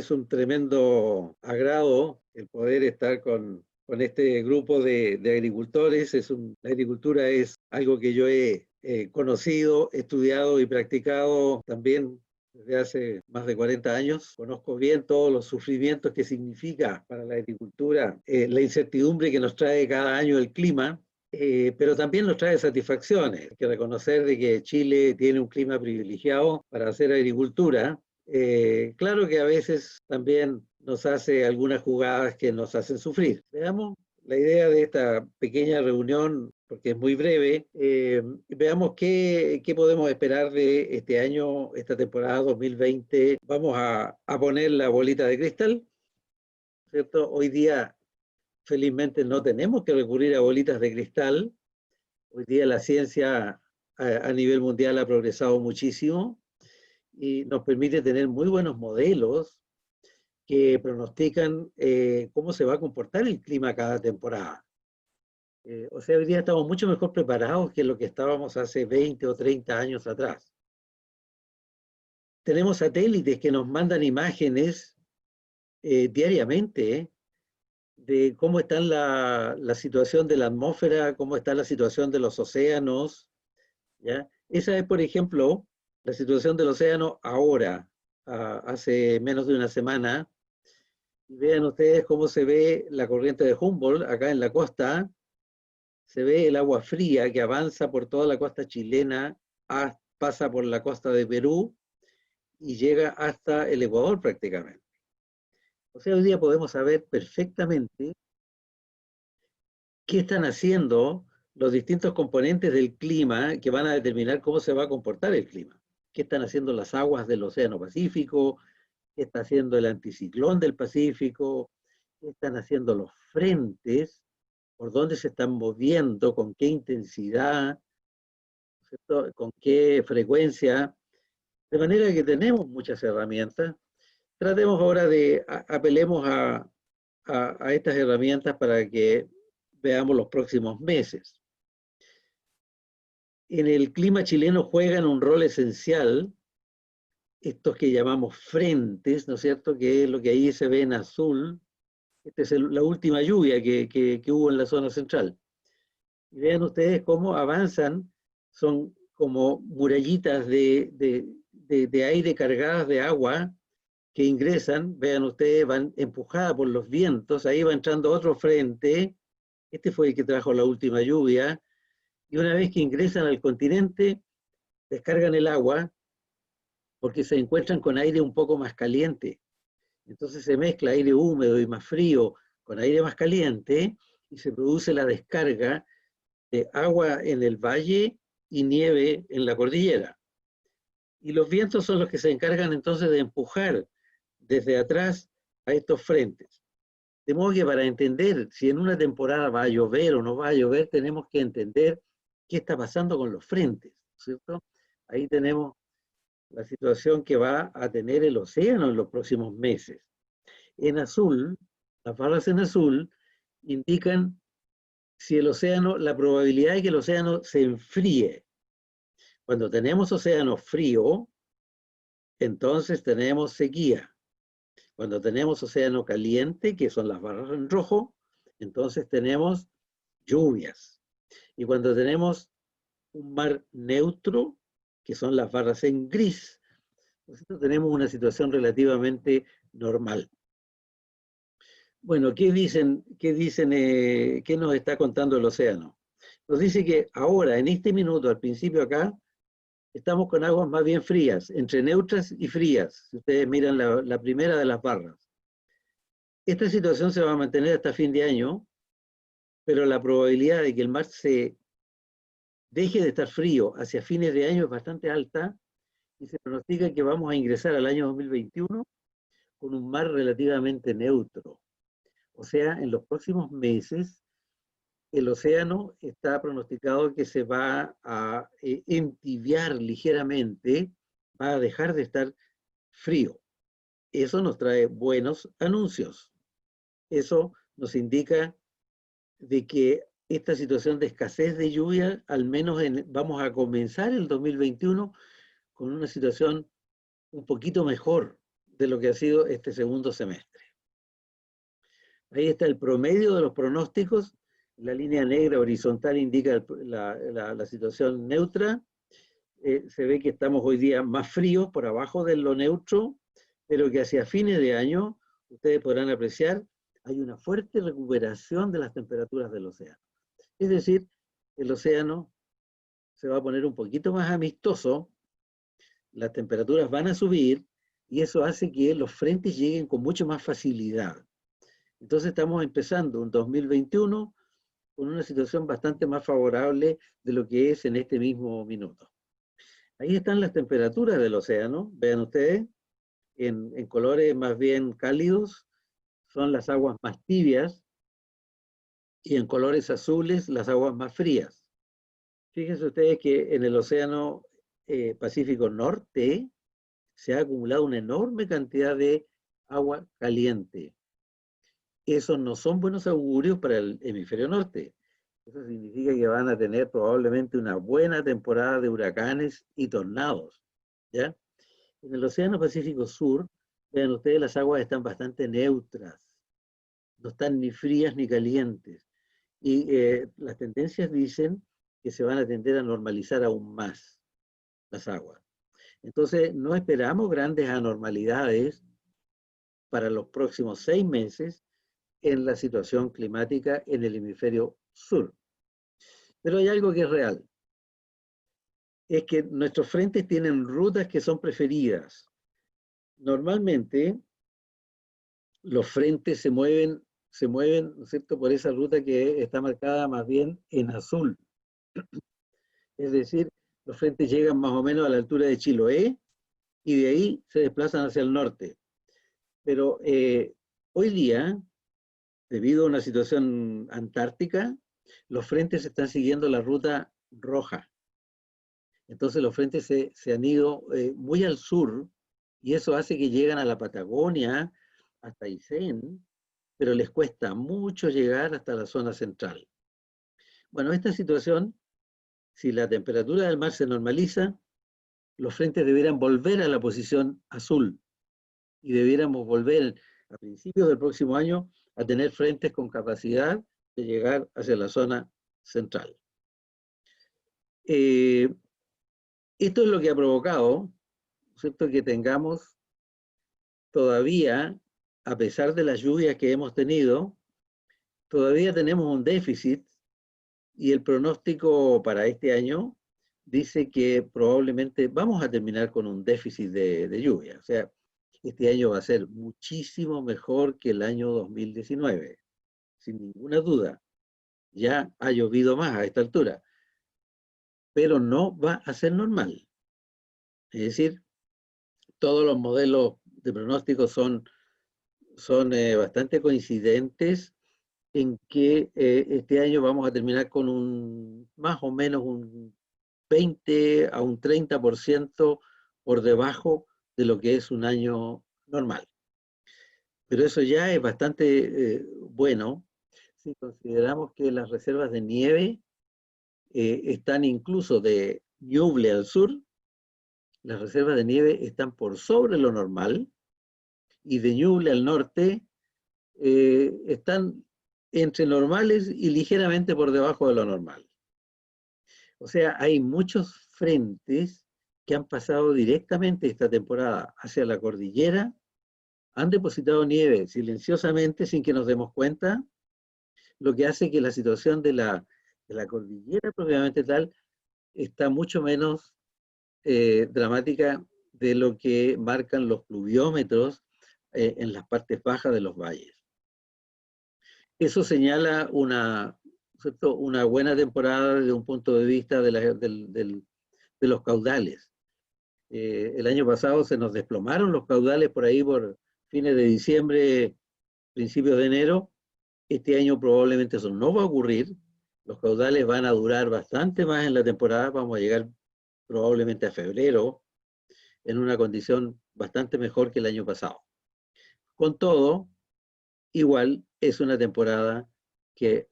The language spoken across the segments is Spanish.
es un tremendo agrado el poder estar con este grupo de agricultores. La agricultura es algo que yo he conocido, estudiado y practicado también desde hace más de 40 años. Conozco bien todos los sufrimientos que significa para la agricultura la incertidumbre que nos trae cada año el clima. Pero también nos trae satisfacciones. Hay que reconocer de que Chile tiene un clima privilegiado para hacer agricultura. Claro que a veces también nos hace algunas jugadas que nos hacen sufrir. Veamos la idea de esta pequeña reunión, porque es muy breve. Veamos qué podemos esperar de este año, esta temporada 2020. Vamos a poner la bolita de cristal, ¿cierto? Hoy día felizmente no tenemos que recurrir a bolitas de cristal. Hoy día la ciencia a nivel mundial ha progresado muchísimo y nos permite tener muy buenos modelos que pronostican cómo se va a comportar el clima cada temporada. O sea, hoy día estamos mucho mejor preparados que lo que estábamos hace 20 o 30 años atrás. Tenemos satélites que nos mandan imágenes diariamente, de cómo está la situación de la atmósfera, cómo está la situación de los océanos, ¿ya? Esa es, por ejemplo, la situación del océano ahora, hace menos de una semana. Y vean ustedes cómo se ve la corriente de Humboldt acá en la costa. Se ve el agua fría que avanza por toda la costa chilena, pasa por la costa de Perú y llega hasta el Ecuador prácticamente. O sea, hoy día podemos saber perfectamente qué están haciendo los distintos componentes del clima que van a determinar cómo se va a comportar el clima. ¿Qué están haciendo las aguas del Océano Pacífico? ¿Qué está haciendo el anticiclón del Pacífico? ¿Qué están haciendo los frentes? ¿Por dónde se están moviendo? ¿Con qué intensidad? ¿Cierto? ¿Con qué frecuencia? De manera que tenemos muchas herramientas. Tratemos ahora apelemos a estas herramientas para que veamos los próximos meses. En el clima chileno juegan un rol esencial estos que llamamos frentes, ¿no es cierto?, que es lo que ahí se ve en azul. Esta es la última lluvia que hubo en la zona central. Y vean ustedes cómo avanzan, son como murallitas de aire cargadas de agua que ingresan, vean ustedes, van empujadas por los vientos, ahí va entrando otro frente, este fue el que trajo la última lluvia, y una vez que ingresan al continente, descargan el agua, porque se encuentran con aire un poco más caliente. Entonces se mezcla aire húmedo y más frío con aire más caliente, y se produce la descarga de agua en el valle y nieve en la cordillera. Y los vientos son los que se encargan entonces de empujar desde atrás a estos frentes. De modo que para entender si en una temporada va a llover o no va a llover, tenemos que entender qué está pasando con los frentes, ¿cierto? Ahí tenemos la situación que va a tener el océano en los próximos meses. En azul, las barras en azul indican si el océano, la probabilidad de que el océano se enfríe. Cuando tenemos océano frío, entonces tenemos sequía. Cuando tenemos océano caliente, que son las barras en rojo, entonces tenemos lluvias. Y cuando tenemos un mar neutro, que son las barras en gris, nosotros tenemos una situación relativamente normal. Bueno, ¿qué nos está contando el océano? Nos dice que ahora, en este minuto, al principio acá, estamos con aguas más bien frías, entre neutras y frías. Si ustedes miran la primera de las barras. Esta situación se va a mantener hasta fin de año, pero la probabilidad de que el mar se deje de estar frío hacia fines de año es bastante alta, y se pronostica que vamos a ingresar al año 2021 con un mar relativamente neutro. O sea, en los próximos meses, el océano está pronosticado que se va a entibiar ligeramente, va a dejar de estar frío. Eso nos trae buenos anuncios. Eso nos indica de que esta situación de escasez de lluvia, al menos vamos a comenzar el 2021 con una situación un poquito mejor de lo que ha sido este segundo semestre. Ahí está el promedio de los pronósticos. La línea negra horizontal indica la situación neutra. Se ve que estamos hoy día más fríos, por abajo de lo neutro, pero que hacia fines de año, ustedes podrán apreciar, hay una fuerte recuperación de las temperaturas del océano. Es decir, el océano se va a poner un poquito más amistoso, las temperaturas van a subir, y eso hace que los frentes lleguen con mucho más facilidad. Entonces estamos empezando un 2021 con una situación bastante más favorable de lo que es en este mismo minuto. Ahí están las temperaturas del océano, vean ustedes, en colores más bien cálidos son las aguas más tibias y en colores azules las aguas más frías. Fíjense ustedes que en el océano Pacífico Norte se ha acumulado una enorme cantidad de agua caliente. Esos no son buenos augurios para el hemisferio norte. Eso significa que van a tener probablemente una buena temporada de huracanes y tornados, ¿ya? En el Océano Pacífico Sur, vean ustedes, las aguas están bastante neutras, no están ni frías ni calientes. Y las tendencias dicen que se van a tender a normalizar aún más las aguas. Entonces, no esperamos grandes anormalidades para los próximos 6 meses en la situación climática en el hemisferio sur. Pero hay algo que es real. Es que nuestros frentes tienen rutas que son preferidas. Normalmente, los frentes se mueven, ¿no es cierto?, por esa ruta que está marcada más bien en azul. Es decir, los frentes llegan más o menos a la altura de Chiloé y de ahí se desplazan hacia el norte. Pero hoy día, debido a una situación antártica, los frentes están siguiendo la ruta roja. Entonces los frentes se han ido muy al sur y eso hace que llegan a la Patagonia, hasta Aysén, pero les cuesta mucho llegar hasta la zona central. Bueno, esta situación, si la temperatura del mar se normaliza, los frentes debieran volver a la posición azul y debiéramos volver a principios del próximo año a tener frentes con capacidad de llegar hacia la zona central. Esto es lo que ha provocado, ¿cierto?, que tengamos todavía, a pesar de las lluvias que hemos tenido, todavía tenemos un déficit y el pronóstico para este año dice que probablemente vamos a terminar con un déficit de lluvia. O sea, este año va a ser muchísimo mejor que el año 2019, sin ninguna duda. Ya ha llovido más a esta altura, pero no va a ser normal. Es decir, todos los modelos de pronóstico son bastante coincidentes en que este año vamos a terminar con más o menos un 20 a un 30% por debajo de lo que es un año normal. Pero eso ya es bastante bueno si consideramos que las reservas de nieve están incluso de Ñuble al sur, las reservas de nieve están por sobre lo normal, y de Ñuble al norte están entre normales y ligeramente por debajo de lo normal. O sea, hay muchos frentes que han pasado directamente esta temporada hacia la cordillera, han depositado nieve silenciosamente sin que nos demos cuenta, lo que hace que la situación de la cordillera propiamente tal está mucho menos dramática de lo que marcan los pluviómetros en las partes bajas de los valles. Eso señala ¿cierto?, una buena temporada desde un punto de vista de los caudales. El año pasado se nos desplomaron los caudales por ahí por fines de diciembre, principios de enero. Este año probablemente eso no va a ocurrir. Los caudales van a durar bastante más en la temporada. Vamos a llegar probablemente a febrero en una condición bastante mejor que el año pasado. Con todo, igual es una temporada que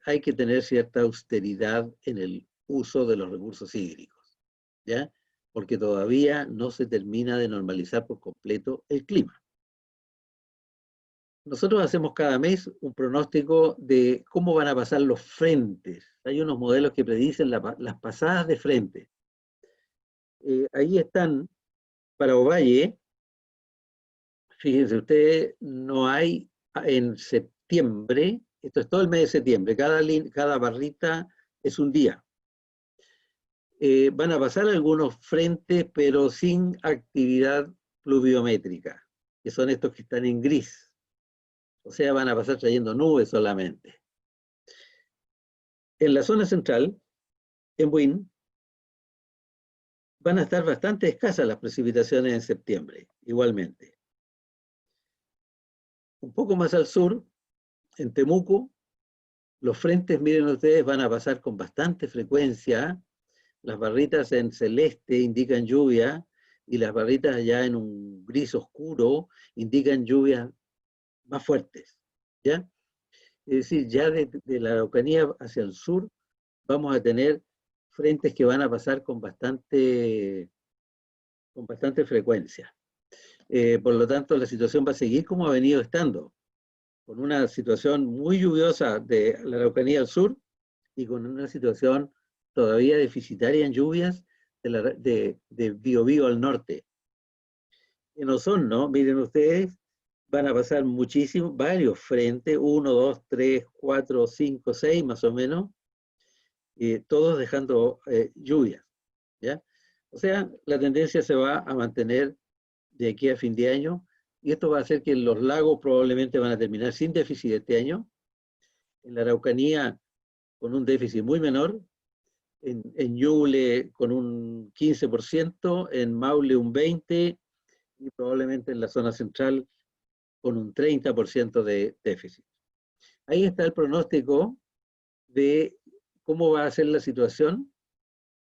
hay que tener cierta austeridad en el uso de los recursos hídricos, ¿ya? porque todavía no se termina de normalizar por completo el clima. Nosotros hacemos cada mes un pronóstico de cómo van a pasar los frentes. Hay unos modelos que predicen las pasadas de frente. Ahí están para Ovalle. Fíjense ustedes, no hay en septiembre, esto es todo el mes de septiembre, cada barrita es un día. Van a pasar algunos frentes, pero sin actividad pluviométrica, que son estos que están en gris. O sea, van a pasar trayendo nubes solamente. En la zona central, en Buin, van a estar bastante escasas las precipitaciones en septiembre, igualmente. Un poco más al sur, en Temuco, los frentes, miren ustedes, van a pasar con bastante frecuencia. Las barritas en celeste indican lluvia y las barritas allá en un gris oscuro indican lluvias más fuertes, ¿ya? Es decir, ya de la Araucanía hacia el sur vamos a tener frentes que van a pasar con bastante frecuencia. Por lo tanto, la situación va a seguir como ha venido estando, con una situación muy lluviosa de la Araucanía al sur y con una situación todavía deficitaria en lluvias de Biobío al norte. En Osorno, miren ustedes, van a pasar varios frentes, 1, 2, 3, 4, 5, 6 más o menos, todos dejando lluvias, ¿ya? O sea, la tendencia se va a mantener de aquí a fin de año, y esto va a hacer que los lagos probablemente van a terminar sin déficit este año, en la Araucanía con un déficit muy menor, en Ñuble con un 15%, en Maule un 20%, y probablemente en la zona central con un 30% de déficit. Ahí está el pronóstico de cómo va a ser la situación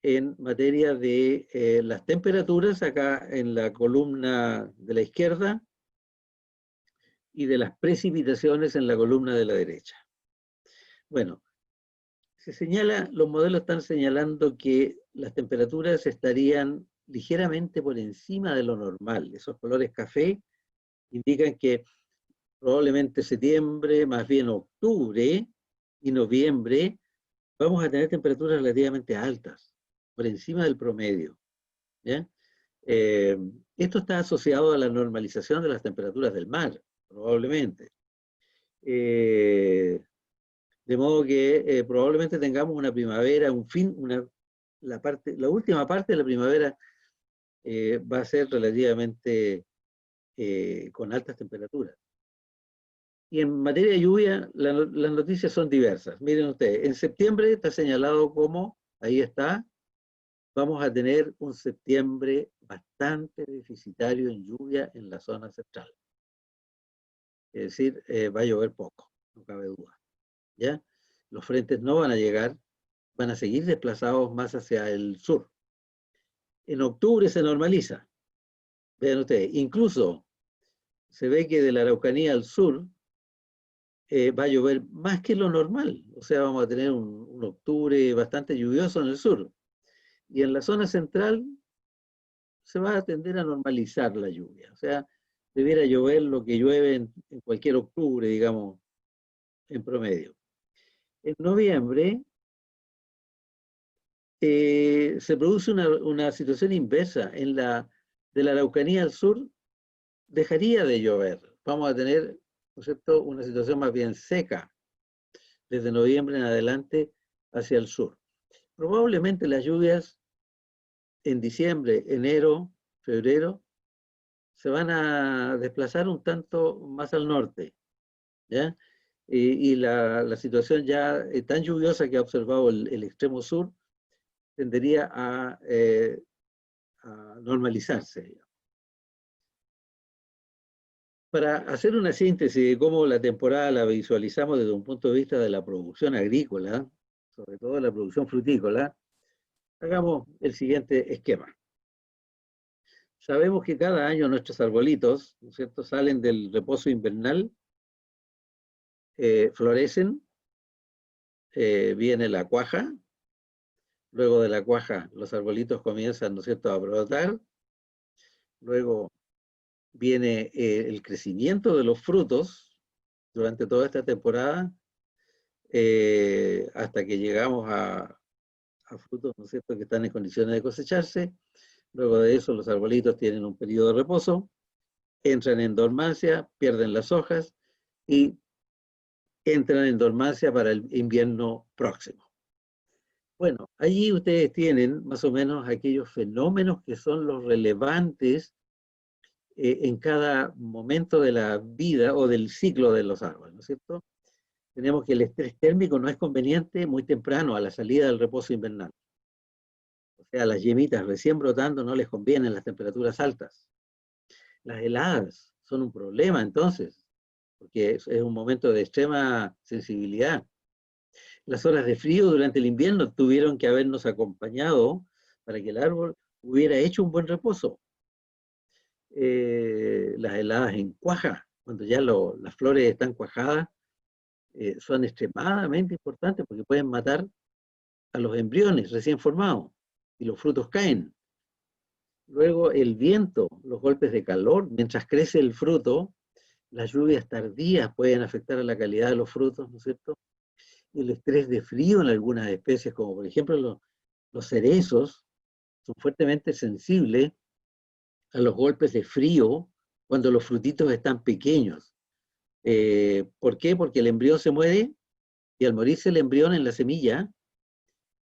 en materia de las temperaturas acá en la columna de la izquierda y de las precipitaciones en la columna de la derecha. Bueno, los modelos están señalando que las temperaturas estarían ligeramente por encima de lo normal. Esos colores café indican que probablemente septiembre, más bien octubre y noviembre, vamos a tener temperaturas relativamente altas, por encima del promedio, ¿ya? Esto está asociado a la normalización de las temperaturas del mar, probablemente. De modo que probablemente tengamos una primavera, la última parte de la primavera va a ser relativamente con altas temperaturas. Y en materia de lluvia, las noticias son diversas. Miren ustedes, en septiembre está señalado como, ahí está, vamos a tener un septiembre bastante deficitario en lluvia en la zona central. Es decir, va a llover poco, no cabe duda. ¿Ya? Los frentes no van a llegar, van a seguir desplazados más hacia el sur. En octubre se normaliza. Vean ustedes, incluso se ve que de la Araucanía al sur va a llover más que lo normal. O sea, vamos a tener un octubre bastante lluvioso en el sur. Y en la zona central se va a tender a normalizar la lluvia. O sea, debiera llover lo que llueve en cualquier octubre, digamos, en promedio. En noviembre se produce una situación inversa. De la Araucanía al sur dejaría de llover. Vamos a tener, ¿no es cierto?, una situación más bien seca desde noviembre en adelante hacia el sur. Probablemente las lluvias en diciembre, enero, febrero, se van a desplazar un tanto más al norte, ¿ya? Y la situación ya tan lluviosa que ha observado el extremo sur tendería a normalizarse. Para hacer una síntesis de cómo la temporada la visualizamos desde un punto de vista de la producción agrícola, sobre todo la producción frutícola, hagamos el siguiente esquema. Sabemos que cada año nuestros arbolitos, ¿no es cierto?, salen del reposo invernal, florecen, viene la cuaja, Luego de la cuaja, los arbolitos comienzan, ¿no es cierto?, a brotar. Luego viene el crecimiento de los frutos durante toda esta temporada, hasta que llegamos a frutos, ¿no es cierto?, que están en condiciones de cosecharse. Luego de eso, los arbolitos tienen un periodo de reposo, entran en dormancia, pierden las hojas y entran en dormancia para el invierno próximo. Bueno, allí ustedes tienen más o menos aquellos fenómenos que son los relevantes en cada momento de la vida o del ciclo de los árboles, ¿no es cierto? Tenemos que el estrés térmico no es conveniente muy temprano a la salida del reposo invernal. O sea, las yemitas recién brotando no les convienen las temperaturas altas. Las heladas son un problema entonces, porque es un momento de extrema sensibilidad. Las horas de frío durante el invierno tuvieron que habernos acompañado para que el árbol hubiera hecho un buen reposo. Las heladas en cuaja, cuando ya las flores están cuajadas, son extremadamente importantes porque pueden matar a los embriones recién formados y los frutos caen. Luego el viento, los golpes de calor, mientras crece el fruto, las lluvias tardías pueden afectar a la calidad de los frutos, ¿no es cierto? Y el estrés de frío en algunas especies, como por ejemplo los cerezos, son fuertemente sensibles a los golpes de frío cuando los frutitos están pequeños. ¿Por qué? Porque el embrión se muere y al morirse el embrión en la semilla,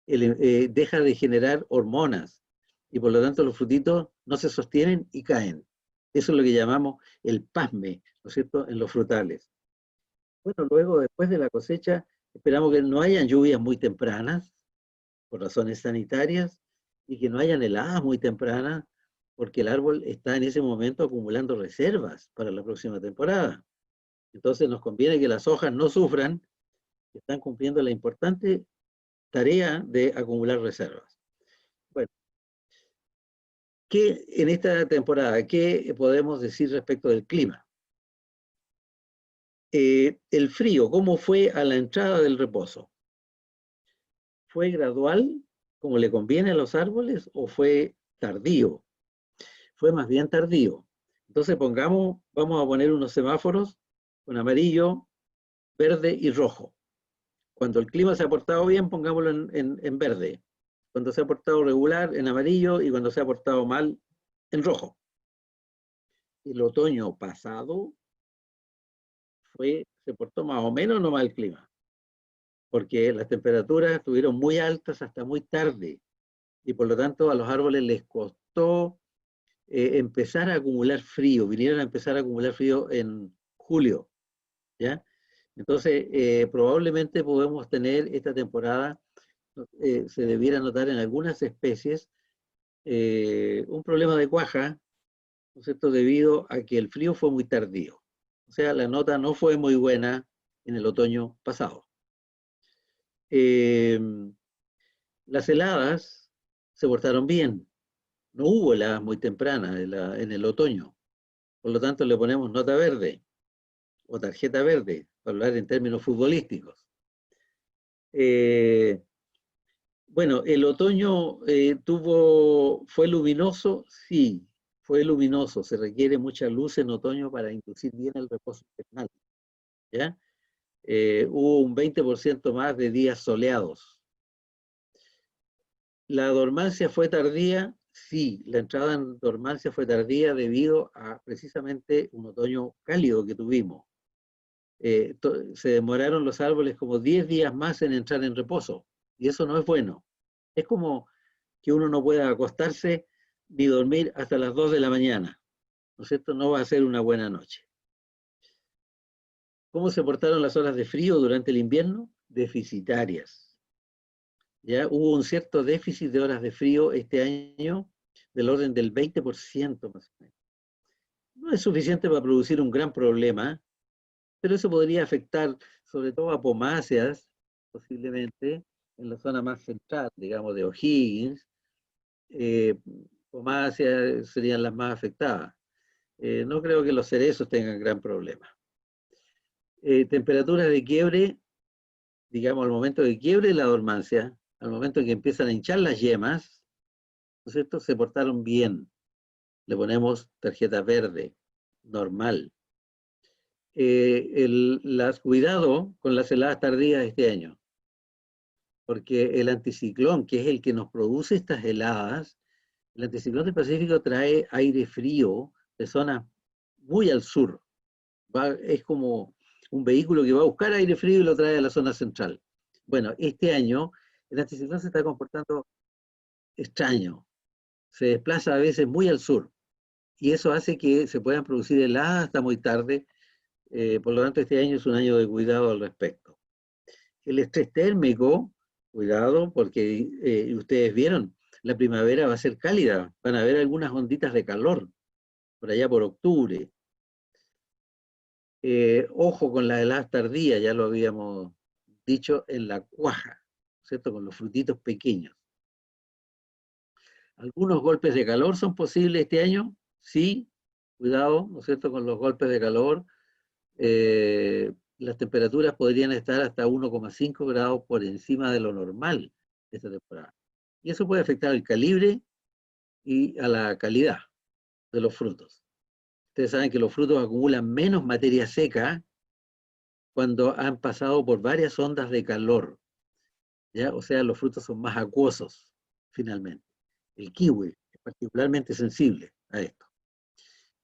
deja de generar hormonas y por lo tanto los frutitos no se sostienen y caen. Eso es lo que llamamos el pasme, ¿no es cierto?, en los frutales. Bueno, luego, después de la cosecha, esperamos que no hayan lluvias muy tempranas, por razones sanitarias, y que no hayan heladas muy tempranas, porque el árbol está en ese momento acumulando reservas para la próxima temporada. Entonces nos conviene que las hojas no sufran, que están cumpliendo la importante tarea de acumular reservas. Bueno, ¿qué en esta temporada, qué podemos decir respecto del clima? El frío, ¿cómo fue a la entrada del reposo? ¿Fue gradual, como le conviene a los árboles, o fue tardío? Fue más bien tardío. Entonces vamos a poner unos semáforos con amarillo, verde y rojo. Cuando el clima se ha portado bien, pongámoslo en verde. Cuando se ha portado regular, en amarillo, y cuando se ha portado mal, en rojo. El otoño pasado se portó más o menos nomás el clima, porque las temperaturas estuvieron muy altas hasta muy tarde, y por lo tanto a los árboles les costó empezar a acumular frío, vinieron a empezar a acumular frío en julio, ¿ya? Entonces, probablemente podemos tener esta temporada, se debiera notar en algunas especies, un problema de cuaja, ¿no es cierto?, debido a que el frío fue muy tardío. O sea, la nota no fue muy buena en el otoño pasado. Las heladas se portaron bien. No hubo heladas muy tempranas en el otoño. Por lo tanto, le ponemos nota verde o tarjeta verde, para hablar en términos futbolísticos. Bueno, el otoño fue luminoso, sí, fue luminoso. Se requiere mucha luz en otoño para inducir bien el reposo invernal, ¿ya? Hubo un 20% más de días soleados. ¿La dormancia fue tardía? Sí, la entrada en dormancia fue tardía debido a precisamente un otoño cálido que tuvimos. Se demoraron los árboles como 10 días más en entrar en reposo, y eso no es bueno. Es como que uno no pueda acostarse ni dormir hasta las 2 de la mañana, ¿no es cierto? No va a ser una buena noche. ¿Cómo se portaron las horas de frío durante el invierno? Deficitarias. Ya hubo un cierto déficit de horas de frío este año del orden del 20% más o menos. No es suficiente para producir un gran problema, pero eso podría afectar sobre todo a pomáceas, posiblemente, en la zona más central, digamos, de O'Higgins. Pomáceas serían las más afectadas. No creo que los cerezos tengan gran problema. Temperaturas de quiebre, digamos, al momento de quiebre, la dormancia, al momento en que empiezan a hinchar las yemas, ¿no es cierto?, se portaron bien. Le ponemos tarjeta verde, normal. Cuidado con las heladas tardías este año, porque el anticiclón, que es el que nos produce estas heladas, el anticiclón del Pacífico trae aire frío de zonas muy al sur. Es como un vehículo que va a buscar aire frío y lo trae a la zona central. Bueno, este año el anticiclón se está comportando extraño, se desplaza a veces muy al sur y eso hace que se puedan producir heladas hasta muy tarde. Por lo tanto, este año es un año de cuidado al respecto. El estrés térmico, cuidado, porque ustedes vieron, la primavera va a ser cálida, van a haber algunas onditas de calor por allá por octubre. Ojo con las heladas tardías, ya lo habíamos dicho, en la cuaja, ¿cierto? Con los frutitos pequeños. ¿Algunos golpes de calor son posibles este año? Sí, cuidado, ¿no es cierto?, con los golpes de calor. Las temperaturas podrían estar hasta 1,5 grados por encima de lo normal esta temporada. Y eso puede afectar al calibre y a la calidad de los frutos. Ustedes saben que los frutos acumulan menos materia seca cuando han pasado por varias ondas de calor, ¿ya? O sea, los frutos son más acuosos, finalmente. El kiwi es particularmente sensible a esto.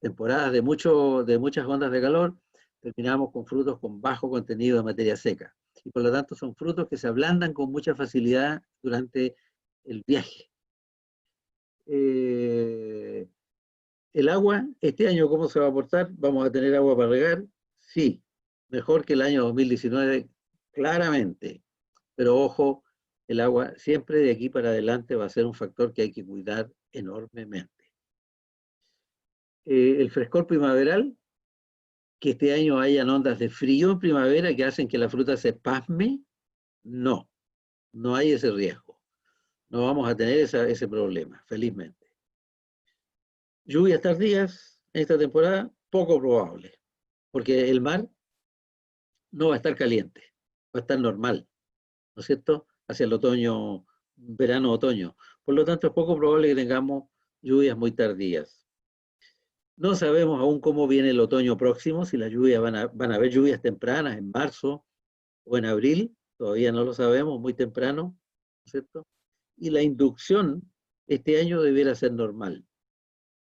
Temporadas de muchas ondas de calor, terminamos con frutos con bajo contenido de materia seca. Y por lo tanto son frutos que se ablandan con mucha facilidad durante el viaje. El agua, este año, ¿cómo se va a aportar? ¿Vamos a tener agua para regar? Sí, mejor que el año 2019, claramente. Pero ojo, el agua siempre de aquí para adelante va a ser un factor que hay que cuidar enormemente. El frescor primaveral, que este año hayan ondas de frío en primavera que hacen que la fruta se pasme, no, no hay ese riesgo. No vamos a tener ese problema, felizmente. Lluvias tardías en esta temporada, poco probable, porque el mar no va a estar caliente, va a estar normal, ¿no es cierto?, hacia el otoño, verano-otoño. Por lo tanto, es poco probable que tengamos lluvias muy tardías. No sabemos aún cómo viene el otoño próximo, si las lluvias van a haber lluvias tempranas en marzo o en abril, todavía no lo sabemos, muy temprano, ¿no es cierto? Y la inducción este año debiera ser normal.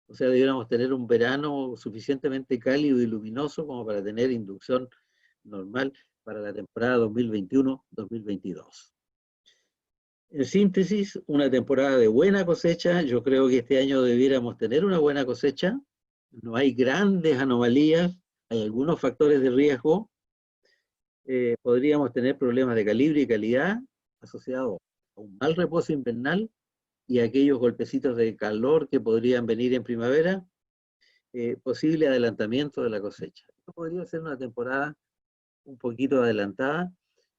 O sea, debiéramos tener un verano suficientemente cálido y luminoso como para tener inducción normal para la temporada 2021-2022. En síntesis, una temporada de buena cosecha. Yo creo que este año debiéramos tener una buena cosecha. No hay grandes anomalías, hay algunos factores de riesgo. Podríamos tener problemas de calibre y calidad asociados a un mal reposo invernal y a aquellos golpecitos de calor que podrían venir en primavera. Posible adelantamiento de la cosecha. Esto podría ser una temporada un poquito adelantada,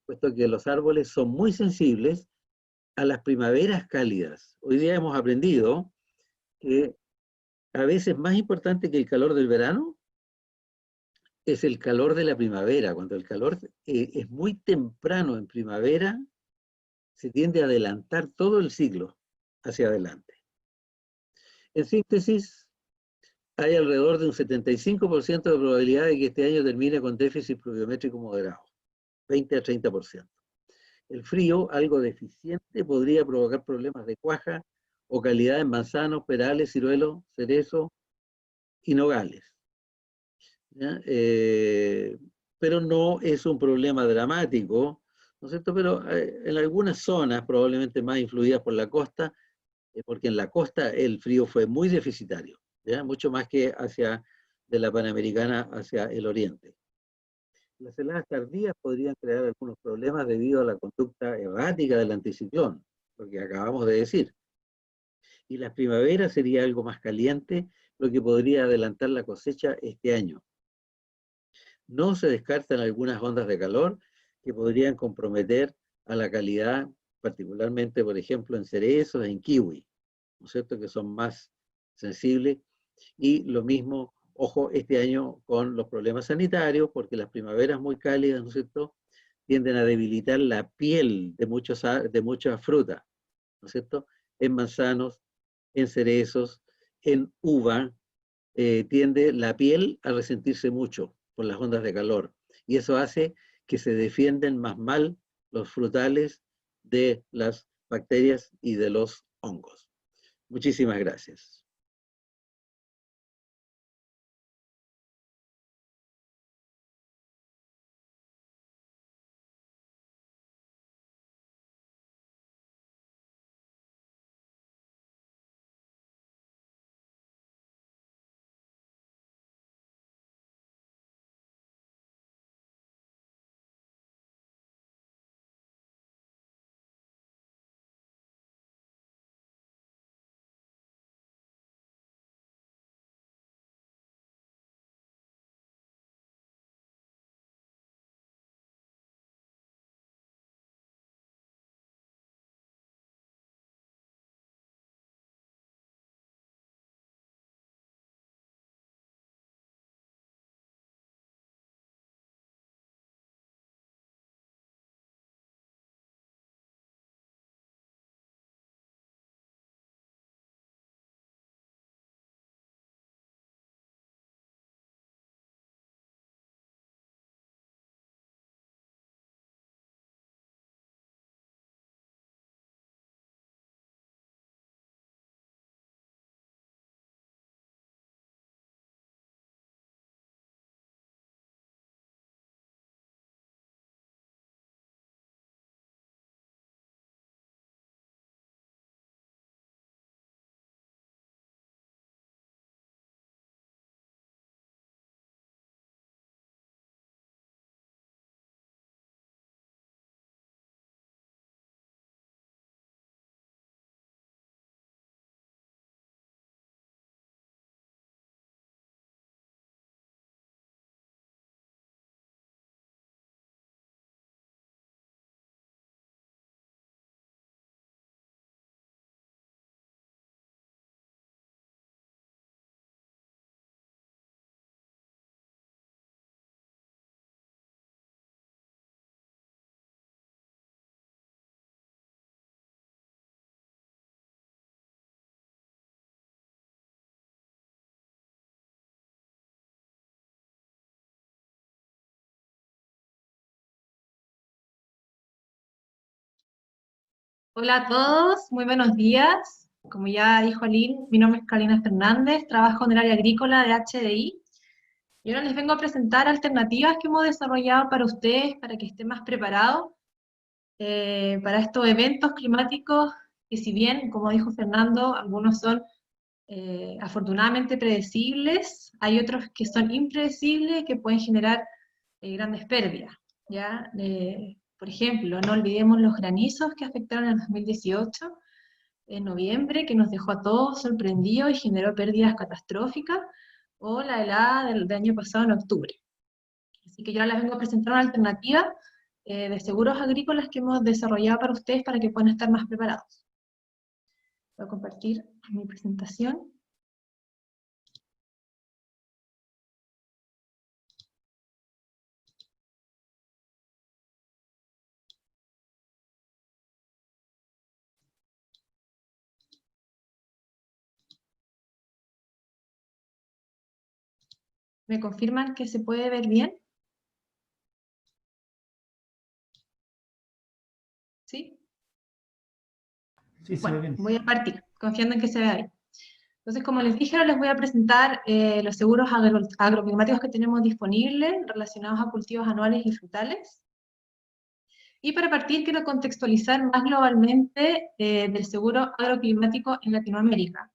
puesto que los árboles son muy sensibles a las primaveras cálidas. Hoy día hemos aprendido que a veces más importante que el calor del verano es el calor de la primavera. Cuando el calor es muy temprano en primavera, se tiende a adelantar todo el ciclo hacia adelante. En síntesis, hay alrededor de un 75% de probabilidad de que este año termine con déficit pluviométrico moderado, 20 a 30%. El frío, algo deficiente, podría provocar problemas de cuaja o calidad en manzanos, perales, ciruelos, cerezos y nogales. Pero no es un problema dramático, ¿no es cierto? Pero en algunas zonas, probablemente más influidas por la costa, porque en la costa el frío fue muy deficitario, ¿ya? Mucho más que de la Panamericana hacia el oriente. Las heladas tardías podrían crear algunos problemas debido a la conducta errática del anticiclón, lo que acabamos de decir. Y las primaveras sería algo más caliente, lo que podría adelantar la cosecha este año. No se descartan algunas ondas de calor que podrían comprometer a la calidad, particularmente, por ejemplo, en cerezos, en kiwi, ¿no es cierto?, que son más sensibles. Y lo mismo, ojo, este año con los problemas sanitarios, porque las primaveras muy cálidas, ¿no es cierto?, tienden a debilitar la piel de muchas frutas, ¿no es cierto? En manzanos, en cerezos, en uva, tiende la piel a resentirse mucho por las ondas de calor. Y eso hace que se defienden más mal los frutales de las bacterias y de los hongos. Muchísimas gracias. Hola a todos, muy buenos días. Como ya dijo Aline, mi nombre es Carolina Fernández, trabajo en el área agrícola de HDI y ahora les vengo a presentar alternativas que hemos desarrollado para ustedes para que estén más preparados para estos eventos climáticos que, si bien, como dijo Fernando, algunos son afortunadamente predecibles, hay otros que son impredecibles que pueden generar grandes pérdidas, ¿ya? Por ejemplo, no olvidemos los granizos que afectaron en 2018, en noviembre, que nos dejó a todos sorprendidos y generó pérdidas catastróficas, o la helada del año pasado en octubre. Así que yo ahora les vengo a presentar una alternativa de seguros agrícolas que hemos desarrollado para ustedes para que puedan estar más preparados. Voy a compartir mi presentación. ¿Me confirman que se puede ver bien? ¿Sí? Sí, se ve Bueno, bien. voy a partir, confiando en que se vea bien. Entonces, como les dije, ahora les voy a presentar los seguros agroclimáticos que tenemos disponibles relacionados a cultivos anuales y frutales. Y para partir, quiero contextualizar más globalmente del seguro agroclimático en Latinoamérica.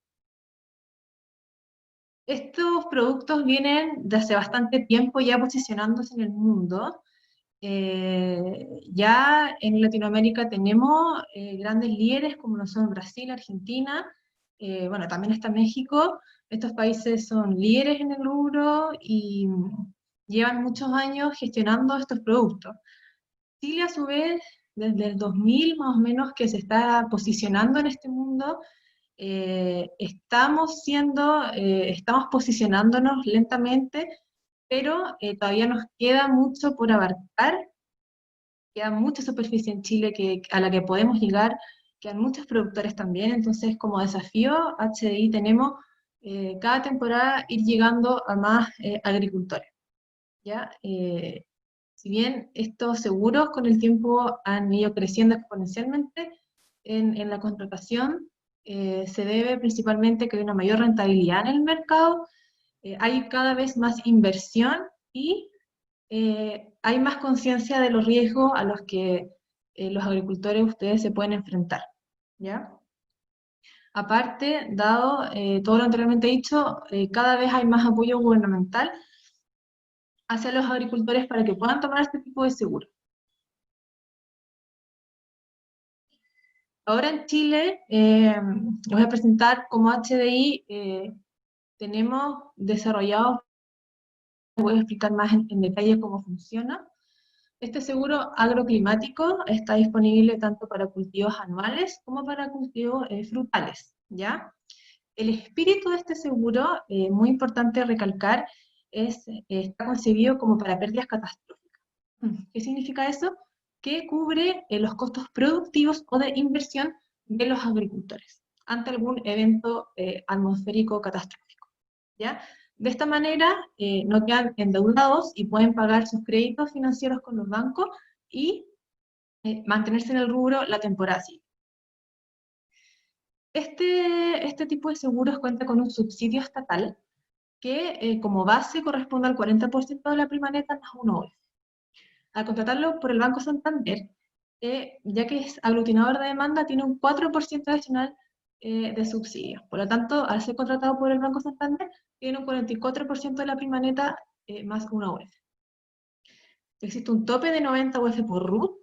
Estos productos vienen de hace bastante tiempo ya posicionándose en el mundo. Ya en Latinoamérica tenemos grandes líderes como lo son Brasil, Argentina, bueno, también está México. Estos países son líderes en el rubro y llevan muchos años gestionando estos productos. Chile, a su vez, desde el 2000 más o menos que se está posicionando en este mundo, estamos posicionándonos lentamente, pero todavía nos queda mucho por abarcar queda mucha superficie en Chile a la que podemos llegar, quedan muchos productores también, entonces como desafío HDI tenemos cada temporada ir llegando a más agricultores, ¿ya? Si bien estos seguros con el tiempo han ido creciendo exponencialmente, en la contratación se debe principalmente a que hay una mayor rentabilidad en el mercado, hay cada vez más inversión y hay más conciencia de los riesgos a los que los agricultores ustedes se pueden enfrentar, ¿ya? Aparte, dado todo lo anteriormente dicho, cada vez hay más apoyo gubernamental hacia los agricultores para que puedan tomar este tipo de seguro. Ahora en Chile, les voy a presentar como HDI, tenemos desarrollado, voy a explicar más en detalle cómo funciona. Este seguro agroclimático está disponible tanto para cultivos anuales como para cultivos frutales, ¿ya? El espíritu de este seguro, muy importante recalcar, está concebido como para pérdidas catastróficas. ¿Qué significa eso? Que cubre los costos productivos o de inversión de los agricultores ante algún evento atmosférico catastrófico, ¿ya? De esta manera no quedan endeudados y pueden pagar sus créditos financieros con los bancos y mantenerse en el rubro la temporada siguiente. Este tipo de seguros cuenta con un subsidio estatal que como base corresponde al 40% de la prima neta más una UF. Al contratarlo por el Banco Santander, ya que es aglutinador de demanda, tiene un 4% adicional de subsidio. Por lo tanto, al ser contratado por el Banco Santander, tiene un 44% de la prima neta más una UF. Existe un tope de 90 UF por RUT,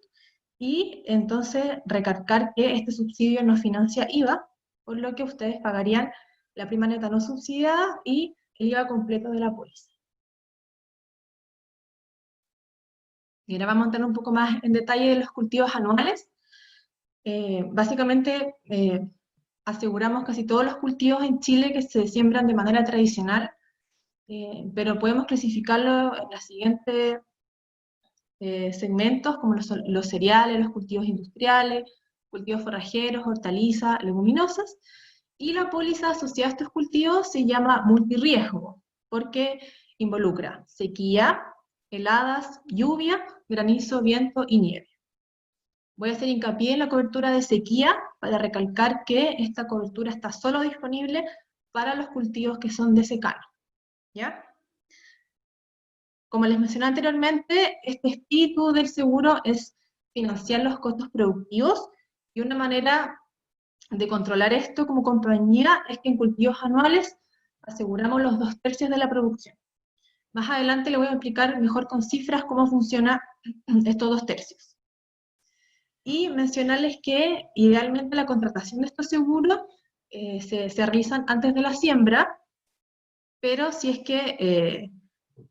y entonces recalcar que este subsidio no financia IVA, por lo que ustedes pagarían la prima neta no subsidiada y el IVA completo de la póliza. Y ahora vamos a entrar un poco más en detalle de los cultivos anuales. Básicamente, aseguramos casi todos los cultivos en Chile que se siembran de manera tradicional, pero podemos clasificarlo en los siguientes segmentos, como los cereales, los cultivos industriales, cultivos forrajeros, hortalizas, leguminosas, y la póliza asociada a estos cultivos se llama multirriesgo, porque involucra sequía, heladas, lluvia, granizo, viento y nieve. Voy a hacer hincapié en la cobertura de sequía para recalcar que esta cobertura está solo disponible para los cultivos que son de secano, ¿ya? Como les mencioné anteriormente, este espíritu del seguro es financiar los costos productivos, y una manera de controlar esto como compañía es que en cultivos anuales aseguramos los 2/3 de la producción. Más adelante le voy a explicar mejor con cifras cómo funciona estos 2/3. Y mencionarles que idealmente la contratación de estos seguros se realizan antes de la siembra, pero si es que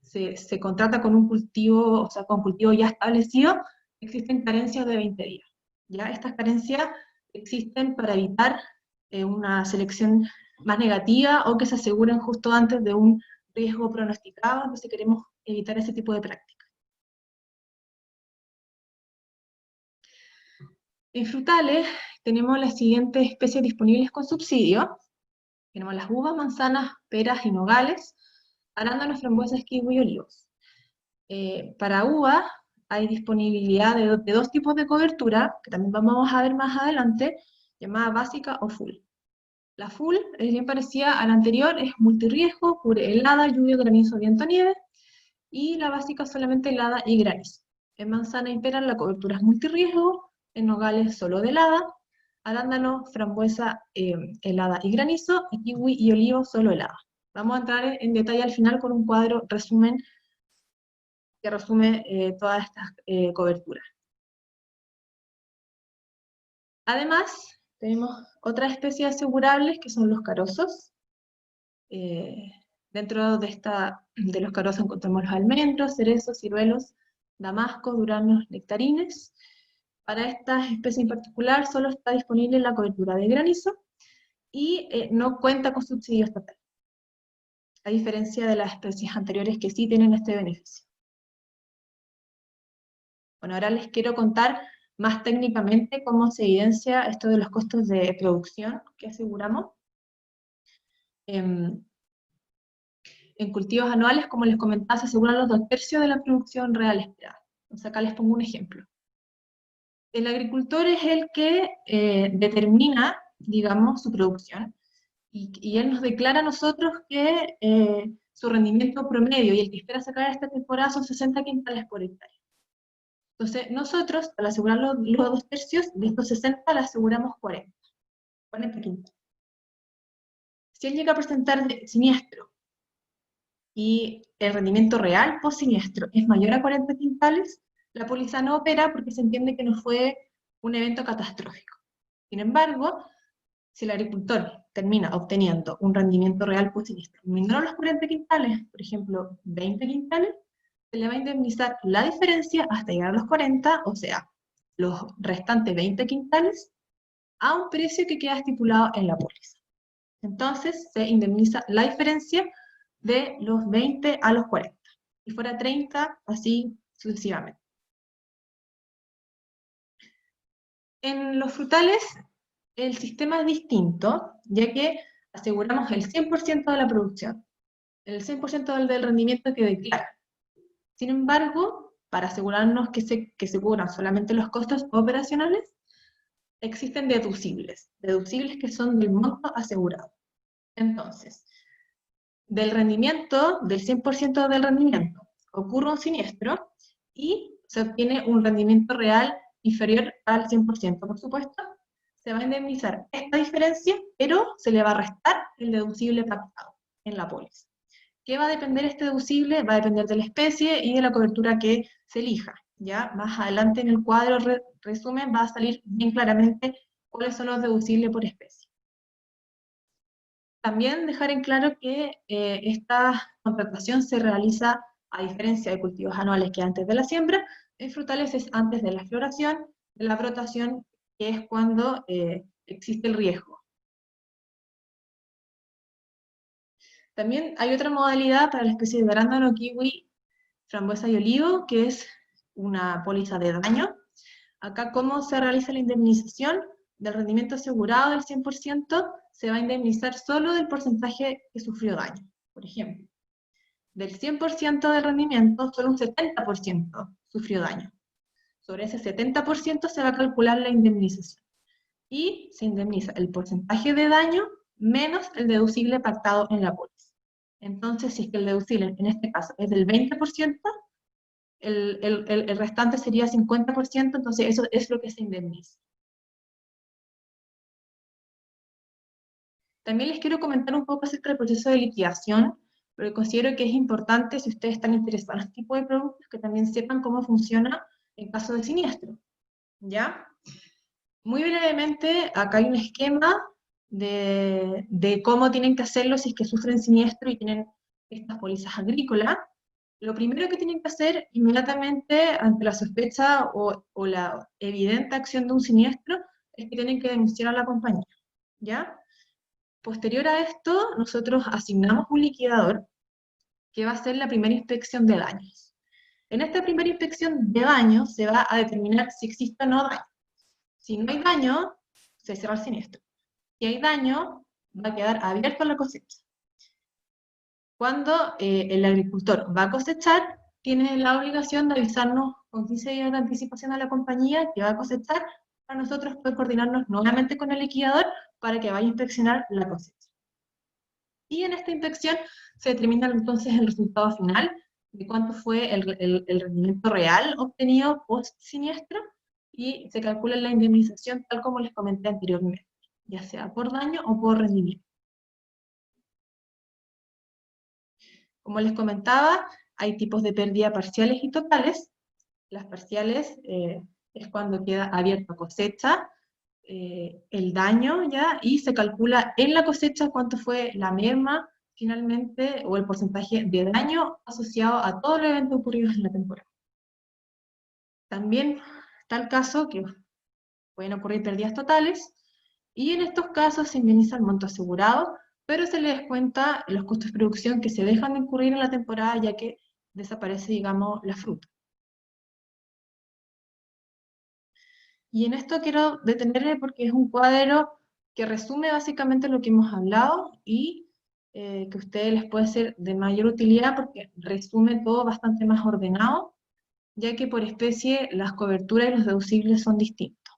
se contrata con un cultivo, o sea, con cultivo ya establecido, existen carencias de 20 días. ¿Ya? Estas carencias existen para evitar una selección más negativa o que se aseguren justo antes de un riesgo pronosticado, entonces queremos evitar ese tipo de prácticas. En frutales tenemos las siguientes especies disponibles con subsidio. Tenemos las uvas, manzanas, peras y nogales, arándanos, frambuesas, kiwi y olivos. Para uva hay disponibilidad de dos tipos de cobertura, que también vamos a ver más adelante, llamada básica o full. La full es bien parecida a la anterior, es multirriesgo, cubre helada, lluvia, granizo, viento, nieve, y la básica solamente helada y granizo. En manzana y pera la cobertura es multirriesgo, en nogales solo de helada, arándano, frambuesa, helada y granizo, y kiwi y olivo solo helada. Vamos a entrar en detalle al final con un cuadro resumen que resume todas estas coberturas. Además, tenemos otras especies asegurables que son los carosos. Dentro de los carosos encontramos los almendros, cerezos, ciruelos, damascos, duranos, nectarines. Para estas especies en particular solo está disponible la cobertura de granizo y no cuenta con subsidio estatal, a diferencia de las especies anteriores que sí tienen este beneficio. Bueno, ahora les quiero contar más técnicamente cómo se evidencia esto de los costos de producción que aseguramos. En cultivos anuales, como les comentaba, se aseguran los 2/3 de la producción real esperada. Entonces acá les pongo un ejemplo. El agricultor es el que determina, digamos, su producción, y él nos declara a nosotros que su rendimiento promedio y el que espera sacar esta temporada son 60 quintales por hectárea. Entonces, nosotros, al asegurar los 2/3, de estos 60 le aseguramos 40 quintales. Si él llega a presentar siniestro y el rendimiento real post siniestro es mayor a 40 quintales, la póliza no opera porque se entiende que no fue un evento catastrófico. Sin embargo, si el agricultor termina obteniendo un rendimiento real post siniestro menor a los 40 quintales, por ejemplo, 20 quintales, se le va a indemnizar la diferencia hasta llegar a los 40, o sea, los restantes 20 quintales, a un precio que queda estipulado en la póliza. Entonces, se indemniza la diferencia de los 20 a los 40. Si fuera 30, así sucesivamente. En los frutales, el sistema es distinto, ya que aseguramos el 100% de la producción, el 100% del rendimiento que declara. Sin embargo, para asegurarnos que se cubran solamente los costos operacionales, existen deducibles que son del monto asegurado. Entonces, del rendimiento, del 100% del rendimiento, ocurre un siniestro y se obtiene un rendimiento real inferior al 100%, por supuesto. Se va a indemnizar esta diferencia, pero se le va a restar el deducible pactado en la póliza. ¿Qué va a depender este deducible? Va a depender de la especie y de la cobertura que se elija. ¿Ya? Más adelante en el cuadro resumen va a salir bien claramente cuáles son los deducibles por especie. También dejar en claro que esta contratación se realiza, a diferencia de cultivos anuales que antes de la siembra, en frutales es antes de la floración, de la brotación, que es cuando existe el riesgo. También hay otra modalidad para la especie de arándano, kiwi, frambuesa y olivo, que es una póliza de daño. Acá, ¿cómo se realiza la indemnización? Del rendimiento asegurado del 100%, se va a indemnizar solo del porcentaje que sufrió daño. Por ejemplo, del 100% del rendimiento, solo un 70% sufrió daño. Sobre ese 70% se va a calcular la indemnización. Y se indemniza el porcentaje de daño menos el deducible pactado en la póliza. Entonces, si es que el deducible, en este caso, es del 20%, el restante sería 50%, entonces eso es lo que se indemniza. También les quiero comentar un poco acerca del proceso de liquidación, porque considero que es importante, si ustedes están interesados en este tipo de productos, que también sepan cómo funciona en caso de siniestro. ¿Ya? Muy brevemente, acá hay un esquema de cómo tienen que hacerlo si es que sufren siniestro y tienen estas pólizas agrícolas. Lo primero que tienen que hacer inmediatamente ante la sospecha o la evidente acción de un siniestro es que tienen que denunciar a la compañía, ¿ya? Posterior a esto, nosotros asignamos un liquidador que va a hacer la primera inspección de daños. En esta primera inspección de daños se va a determinar si existe o no daño. Si no hay daño, se cierra el siniestro. Si hay daño, va a quedar abierto la cosecha. Cuando el agricultor va a cosechar, tiene la obligación de avisarnos con 15 días de anticipación a la compañía que va a cosechar, para nosotros poder coordinarnos nuevamente con el liquidador para que vaya a inspeccionar la cosecha. Y en esta inspección se determina entonces el resultado final de cuánto fue el rendimiento real obtenido post siniestro, y se calcula la indemnización tal como les comenté anteriormente, ya sea por daño o por rendimiento. Como les comentaba, hay tipos de pérdida parciales y totales. Las parciales es cuando queda abierta cosecha, el daño ya, y se calcula en la cosecha cuánto fue la merma finalmente, o el porcentaje de daño asociado a todos los eventos ocurridos en la temporada. También está el caso que pueden ocurrir pérdidas totales, y en estos casos se indemniza el monto asegurado, pero se le descuenta los costos de producción que se dejan de incurrir en la temporada, ya que desaparece, digamos, la fruta. Y en esto quiero detenerme porque es un cuadro que resume básicamente lo que hemos hablado y que a ustedes les puede ser de mayor utilidad porque resume todo bastante más ordenado, ya que por especie las coberturas y los deducibles son distintos.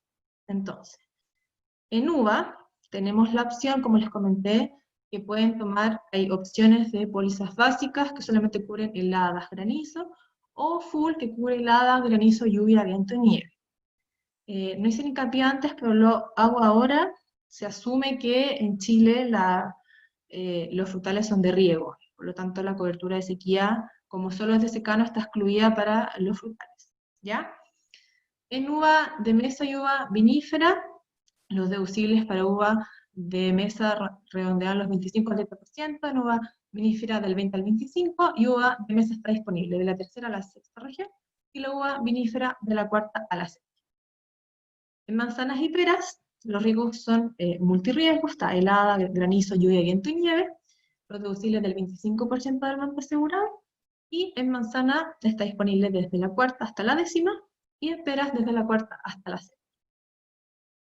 Entonces, en UVA tenemos la opción, como les comenté, que pueden tomar, hay opciones de pólizas básicas que solamente cubren heladas, granizo, o full que cubre heladas, granizo, lluvia, viento y nieve. No hice hincapié antes, pero lo hago ahora. Se asume que en Chile los frutales son de riego, por lo tanto la cobertura de sequía, como solo es de secano, está excluida para los frutales, ¿ya? En uva de mesa y uva vinífera, los deducibles para uva de mesa redondean los 25 al 30%, en uva vinífera del 20 al 25%, y uva de mesa está disponible de la tercera a la sexta región, y la uva vinífera de la cuarta a la sexta. En manzanas y peras, los riesgos son multirriesgos, está helada, granizo, lluvia, viento y nieve, los deducibles del 25% del monto asegurado, y en manzana está disponible desde la cuarta hasta la décima, y en peras desde la cuarta hasta la sexta.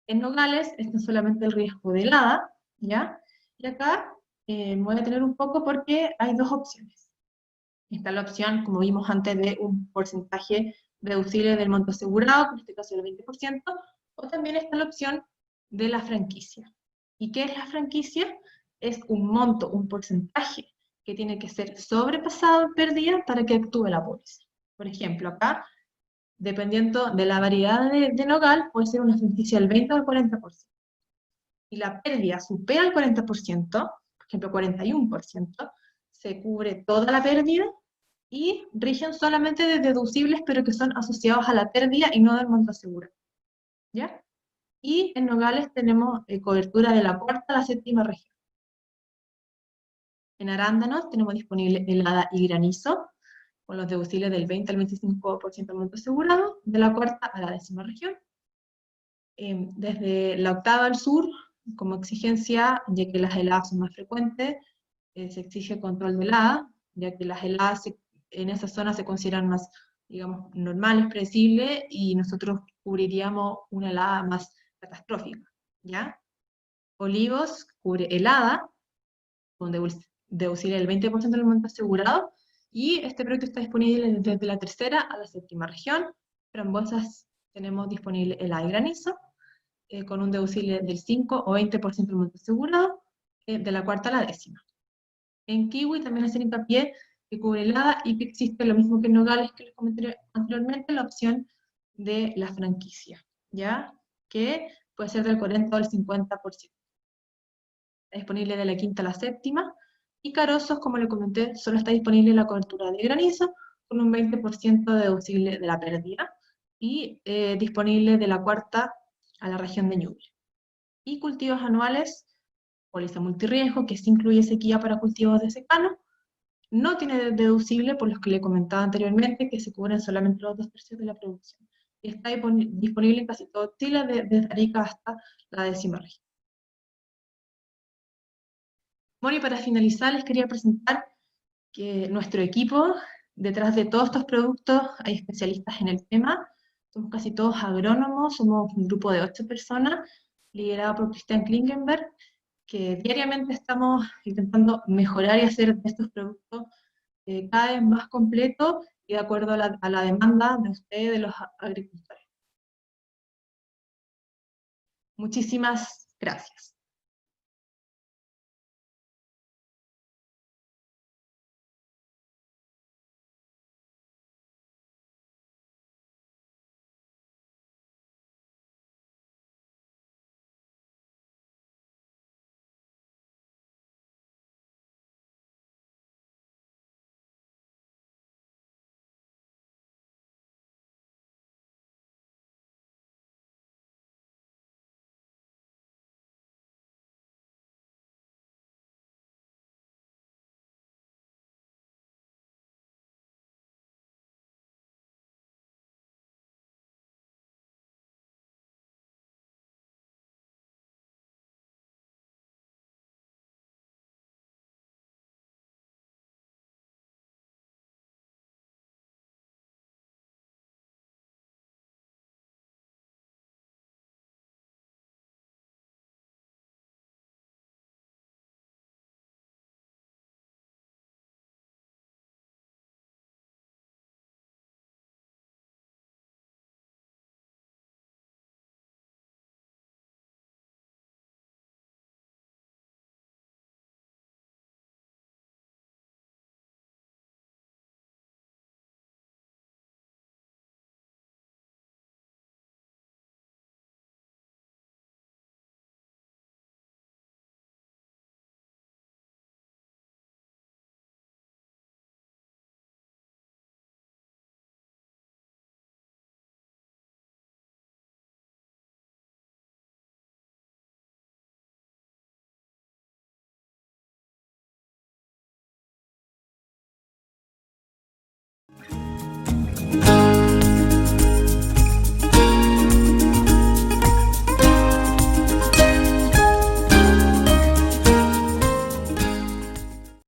En nogales está solamente el riesgo de helada, ¿ya? Y acá me voy a tener un poco porque hay dos opciones. Está la opción, como vimos antes, de un porcentaje deducible del monto asegurado, que en este caso el 20%, o también está la opción de la franquicia. ¿Y qué es la franquicia? Es un monto, un porcentaje, que tiene que ser sobrepasado en pérdida para que actúe la póliza. Por ejemplo, acá, dependiendo de la variedad de nogal, puede ser una franquicia del 20 o del 40%. Y la pérdida supera el 40%, por ejemplo 41%, se cubre toda la pérdida y rigen solamente de deducibles, pero que son asociados a la pérdida y no del monto asegurado, ¿ya? Y en nogales tenemos cobertura de la cuarta a la séptima región. En arándanos tenemos disponible helada y granizo, con los deducibles del 20 al 25% del monto asegurado, de la cuarta a la décima región. Desde la octava al sur, como exigencia, ya que las heladas son más frecuentes, se exige control de helada, ya que las heladas en esa zona se consideran más, digamos, normales, predecibles, y nosotros cubriríamos una helada más catastrófica, ¿ya? Olivos cubre helada, con deducible el 20% del monto asegurado, y este proyecto está disponible desde la tercera a la séptima región. Frambuesas tenemos disponible helada y granizo, con un deducible del 5 o 20% del monto asegurado, de la cuarta a la décima. En kiwi también hacer hincapié que cubre helada y que existe lo mismo que en nogales que les comenté anteriormente, la opción de la franquicia, ¿ya? Que puede ser del 40 o del 50%. Está disponible de la quinta a la séptima, y carozos, como le comenté, solo está disponible la cobertura de granizo, con un 20% deducible de la pérdida, y disponible de la cuarta a la región de Ñuble. Y cultivos anuales, póliza multirriesgo, que sí incluye sequía para cultivos de secano, no tiene deducible por los que le comentaba anteriormente, que se cubren solamente los 2/3 de la producción. Y está disponible en casi todo Chile, desde Arica hasta la décima región. Bueno, y para finalizar les quería presentar que nuestro equipo, detrás de todos estos productos, hay especialistas en el tema, somos casi todos agrónomos, somos un grupo de 8 personas, liderado por Christian Klingenberg, que diariamente estamos intentando mejorar y hacer de estos productos cada vez más completos y de acuerdo a la demanda de ustedes, de los agricultores. Muchísimas gracias.